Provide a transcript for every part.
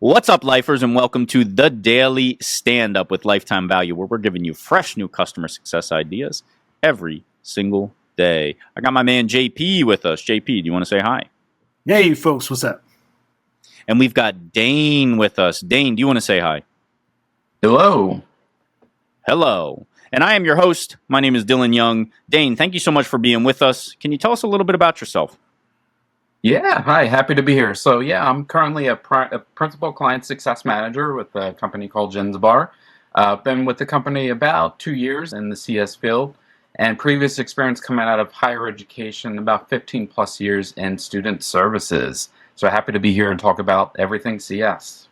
What's up, lifers, and welcome to the Daily Standup with Lifetime Value, where we're giving you fresh new customer success ideas every single day. I got my man JP with us. JP, do you want to say hi? Hey, folks, what's up? And we've got Dane with us. Dane, do you want to say hi? Hello. Hello. And I am your host. My name is Dylan Young. Dane, thank you so much for being with us. Can you tell us a little bit about yourself? Yeah, hi, happy to be here. So I'm currently a principal client success manager with a company called Bar. Been with the company about 2 years in the CS field, and previous experience coming out of higher education, about 15 plus years in student services. So happy to be here and talk about everything CS.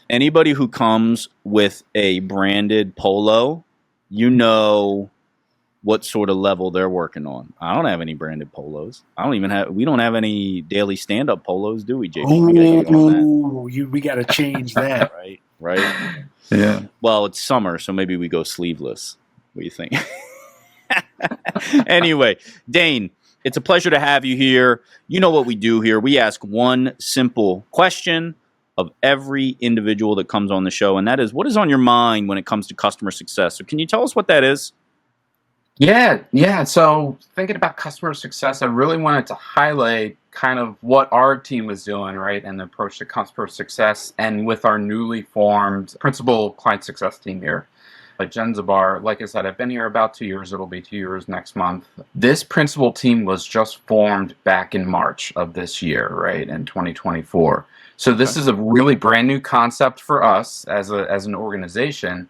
Anybody who comes with a branded polo, you know what sort of level they're working on. I don't have any branded polos. We don't have any daily stand-up polos, do we, JP? We got to change that. Right. Yeah. Well, it's summer, so maybe we go sleeveless. What do you think? Anyway, Dane, it's a pleasure to have you here. You know what we do here. We ask one simple question of every individual that comes on the show, and that is, what is on your mind when it comes to customer success? So can you tell us what that is? Yeah. So thinking about customer success, I really wanted to highlight kind of what our team was doing, right, and the approach to customer success, and with our newly formed principal client success team here at Bar. Like I said, I've been here about 2 years. It'll be 2 years next month. This principal team was just formed back in March of this year, right, in 2024. So this is a really brand new concept for us as an organization.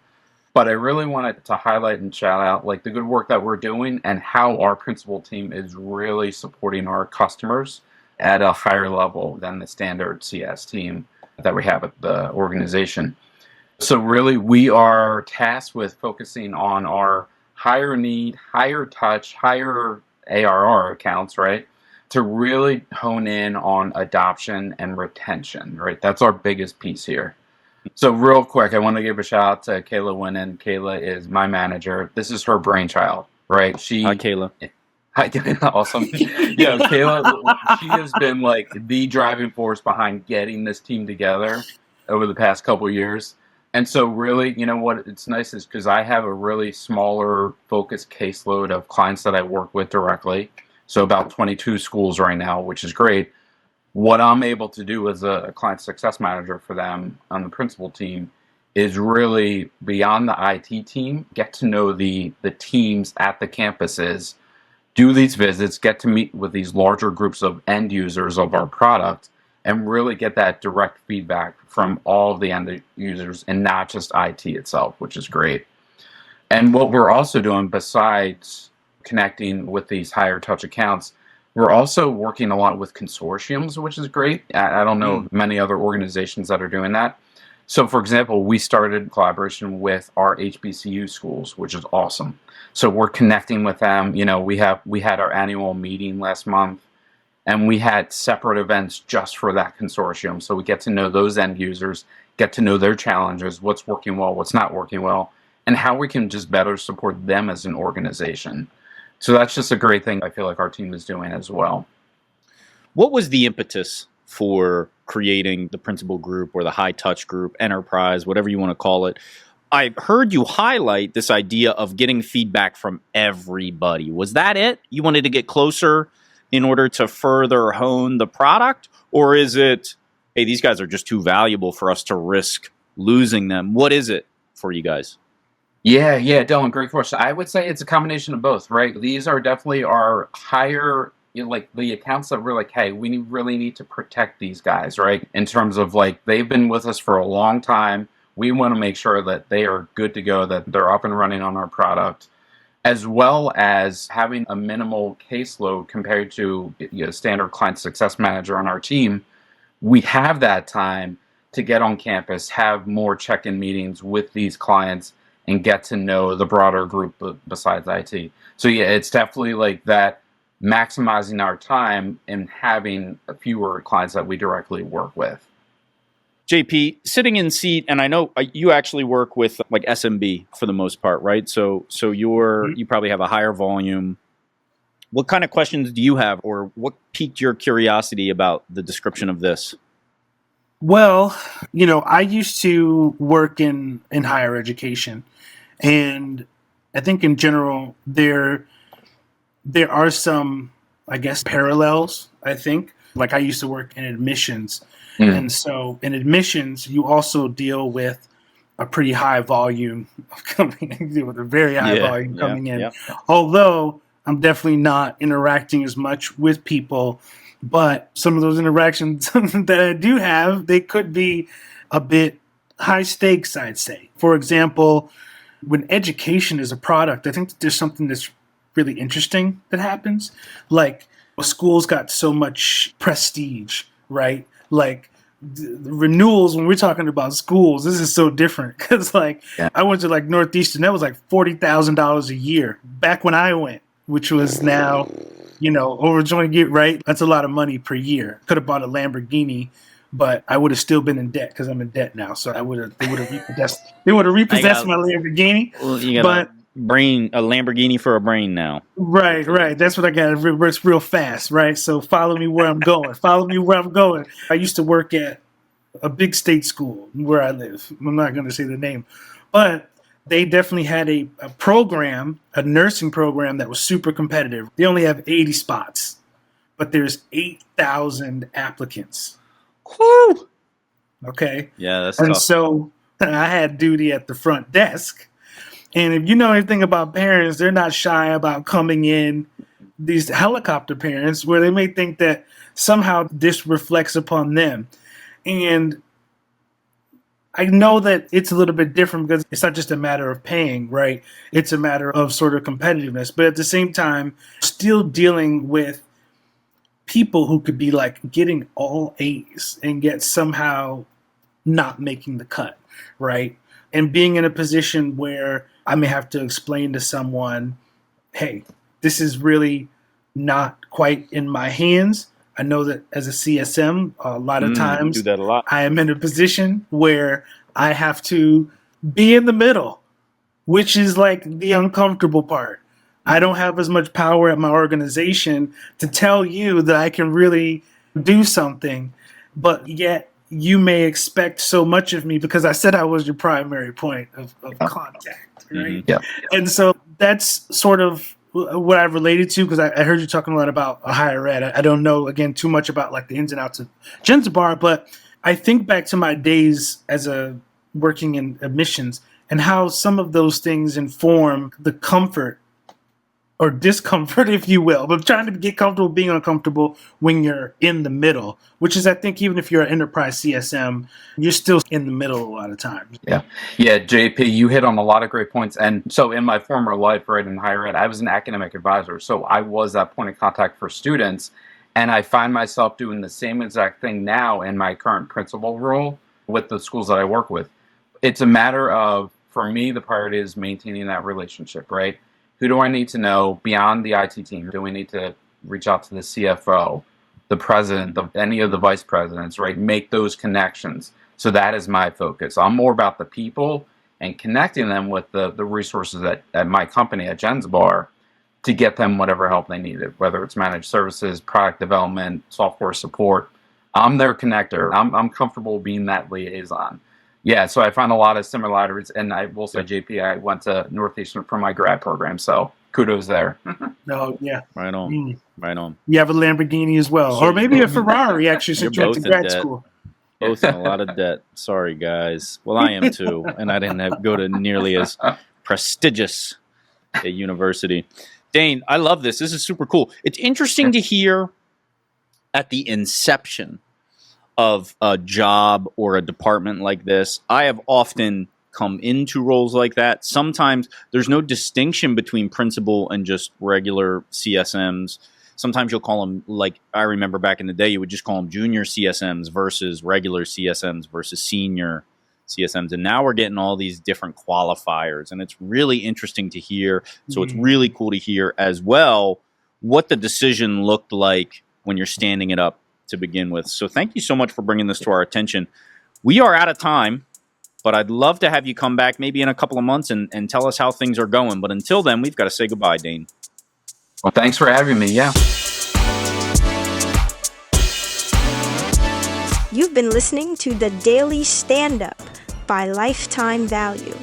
But I really wanted to highlight and shout out like the good work that we're doing and how our principal team is really supporting our customers at a higher level than the standard CS team that we have at the organization. So really, we are tasked with focusing on our higher need, higher touch, higher ARR accounts, right? To really hone in on adoption and retention, right? That's our biggest piece here. So real quick, I want to give a shout out to Kayla Winnan. Kayla is my manager. This is her brainchild, right? Hi, Kayla. Hi, awesome. Yeah, Kayla, she has been like the driving force behind getting this team together over the past couple of years. And so really, you know what, it's nice is because I have a really smaller focused caseload of clients that I work with directly. So about 22 schools right now, which is great. What I'm able to do as a client success manager for them on the principal team is really beyond the IT team, get to know the teams at the campuses, do these visits, get to meet with these larger groups of end users of our product, and really get that direct feedback from all of the end users and not just IT itself, which is great. And what we're also doing besides connecting with these higher touch accounts, we're also working a lot with consortiums, which is great. I don't know many other organizations that are doing that. So, for example, we started collaboration with our HBCU schools, which is awesome. So we're connecting with them. You know, we had our annual meeting last month, and we had separate events just for that consortium. So we get to know those end users, get to know their challenges, what's working well, what's not working well, and how we can just better support them as an organization. So that's just a great thing I feel like our team is doing as well. What was the impetus for creating the principal group or the high touch group, enterprise, whatever you want to call it? I heard you highlight this idea of getting feedback from everybody. Was that it? You wanted to get closer in order to further hone the product? Or is it, hey, these guys are just too valuable for us to risk losing them? What is it for you guys? Yeah, Dylan, great question. I would say it's a combination of both, right? These are definitely our higher, like the accounts that we're like, hey, we really need to protect these guys, right? In terms of like, they've been with us for a long time. We want to make sure that they are good to go, that they're up and running on our product, as well as having a minimal caseload compared to standard client success manager on our team. We have that time to get on campus, have more check-in meetings with these clients, and get to know the broader group besides IT. So yeah, it's definitely like that, maximizing our time and having fewer clients that we directly work with. JP, sitting in seat, and I know you actually work with like SMB for the most part, right? So you probably have a higher volume. What kind of questions do you have, or what piqued your curiosity about the description of this? Well, I used to work in higher education, and I think in general there are some, I guess, parallels. I think, like, I used to work in admissions, and so in admissions you also deal with a pretty high volume of coming with a very high volume coming in. Yeah. Although I'm definitely not interacting as much with people, but some of those interactions that I do have, they could be a bit high stakes, I'd say. For example, when education is a product, I think that there's something that's really interesting that happens. Like, schools got so much prestige, right? Like, the renewals, when we're talking about schools, this is so different because, like, I went to, like, Northeastern. That was like $40,000 a year back when I went, which was now, over 20 years, right? That's a lot of money per year. Could have bought a Lamborghini, but I would have still been in debt because I'm in debt now. So they would have repossessed my Lamborghini. Well, you got a Lamborghini for a brain now. Right. That's what I got. It works real fast, right? So follow me where I'm going. I used to work at a big state school where I live. I'm not going to say the name, but they definitely had a program, a nursing program that was super competitive. They only have 80 spots, but there's 8,000 applicants. Woo! Okay. Yeah, that's and tough. So I had duty at the front desk. And if you know anything about parents, they're not shy about coming in, these helicopter parents, where they may think that somehow this reflects upon them. And I know that it's a little bit different because it's not just a matter of paying, right? It's a matter of sort of competitiveness. But at the same time, still dealing with people who could be like getting all A's and get somehow not making the cut, right? And being in a position where I may have to explain to someone, hey, this is really not quite in my hands. I know that as a CSM, a lot of times do that a lot. I am in a position where I have to be in the middle, which is like the uncomfortable part. I don't have as much power at my organization to tell you that I can really do something, but yet you may expect so much of me because I said I was your primary point of contact, right? Yeah. And so that's sort of what I've related to, because I heard you talking a lot about higher ed. I don't know, again, too much about like the ins and outs of Gensbar, but I think back to my days as working in admissions and how some of those things inform the comfort or discomfort, if you will, but trying to get comfortable being uncomfortable when you're in the middle, which is, I think, even if you're an enterprise CSM, you're still in the middle a lot of times. Yeah, JP, you hit on a lot of great points. And so in my former life, right, in higher ed, I was an academic advisor. So I was that point of contact for students. And I find myself doing the same exact thing now in my current principal role with the schools that I work with. It's a matter of, for me, the priority is maintaining that relationship, right? Who do I need to know beyond the IT team? Do we need to reach out to the CFO, the president, any of the vice presidents, right? Make those connections. So that is my focus. I'm more about the people and connecting them with the resources at my company, at Gensbar, to get them whatever help they needed, whether it's managed services, product development, software support. I'm their connector. I'm comfortable being that liaison. Yeah, so I found a lot of similarities, and I will say, JP, I went to Northeastern for my grad program, so kudos there. Oh, yeah. Right on. Right on. You have a Lamborghini as well, or maybe a Ferrari, actually, since you went to grad school. Both in a lot of debt. Sorry, guys. Well, I am too, and I didn't go to nearly as prestigious a university. Dane, I love this. This is super cool. It's interesting to hear at the inception of a job or a department like this. I have often come into roles like that. Sometimes there's no distinction between principal and just regular CSMs. Sometimes you'll call them, like I remember back in the day, you would just call them junior CSMs versus regular CSMs versus senior CSMs. And now we're getting all these different qualifiers, and it's really interesting to hear. So it's really cool to hear as well what the decision looked like when you're standing it up to begin with. So thank you so much for bringing this to our attention. We are out of time, but I'd love to have you come back maybe in a couple of months and tell us how things are going. But until then, we've got to say goodbye, Dane. Well, thanks for having me. Yeah. You've been listening to the Daily Standup by Lifetime Value.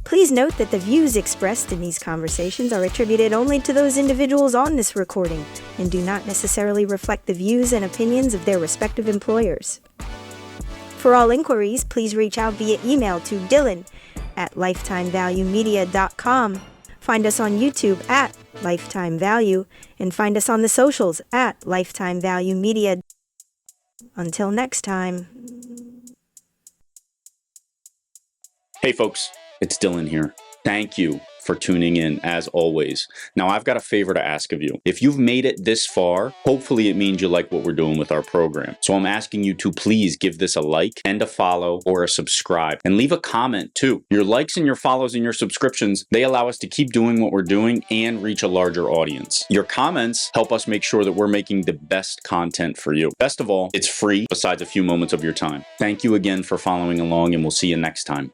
Please note that the views expressed in these conversations are attributed only to those individuals on this recording and do not necessarily reflect the views and opinions of their respective employers. For all inquiries, please reach out via email to dylan@lifetimevaluemedia.com. Find us on YouTube at Lifetime Value, and find us on the socials at Lifetime Value Media. Until next time. Hey folks, it's Dylan here. Thank you for tuning in as always. Now I've got a favor to ask of you. If you've made it this far, hopefully it means you like what we're doing with our program. So I'm asking you to please give this a like and a follow or a subscribe, and leave a comment too. Your likes and your follows and your subscriptions, they allow us to keep doing what we're doing and reach a larger audience. Your comments help us make sure that we're making the best content for you. Best of all, it's free besides a few moments of your time. Thank you again for following along, and we'll see you next time.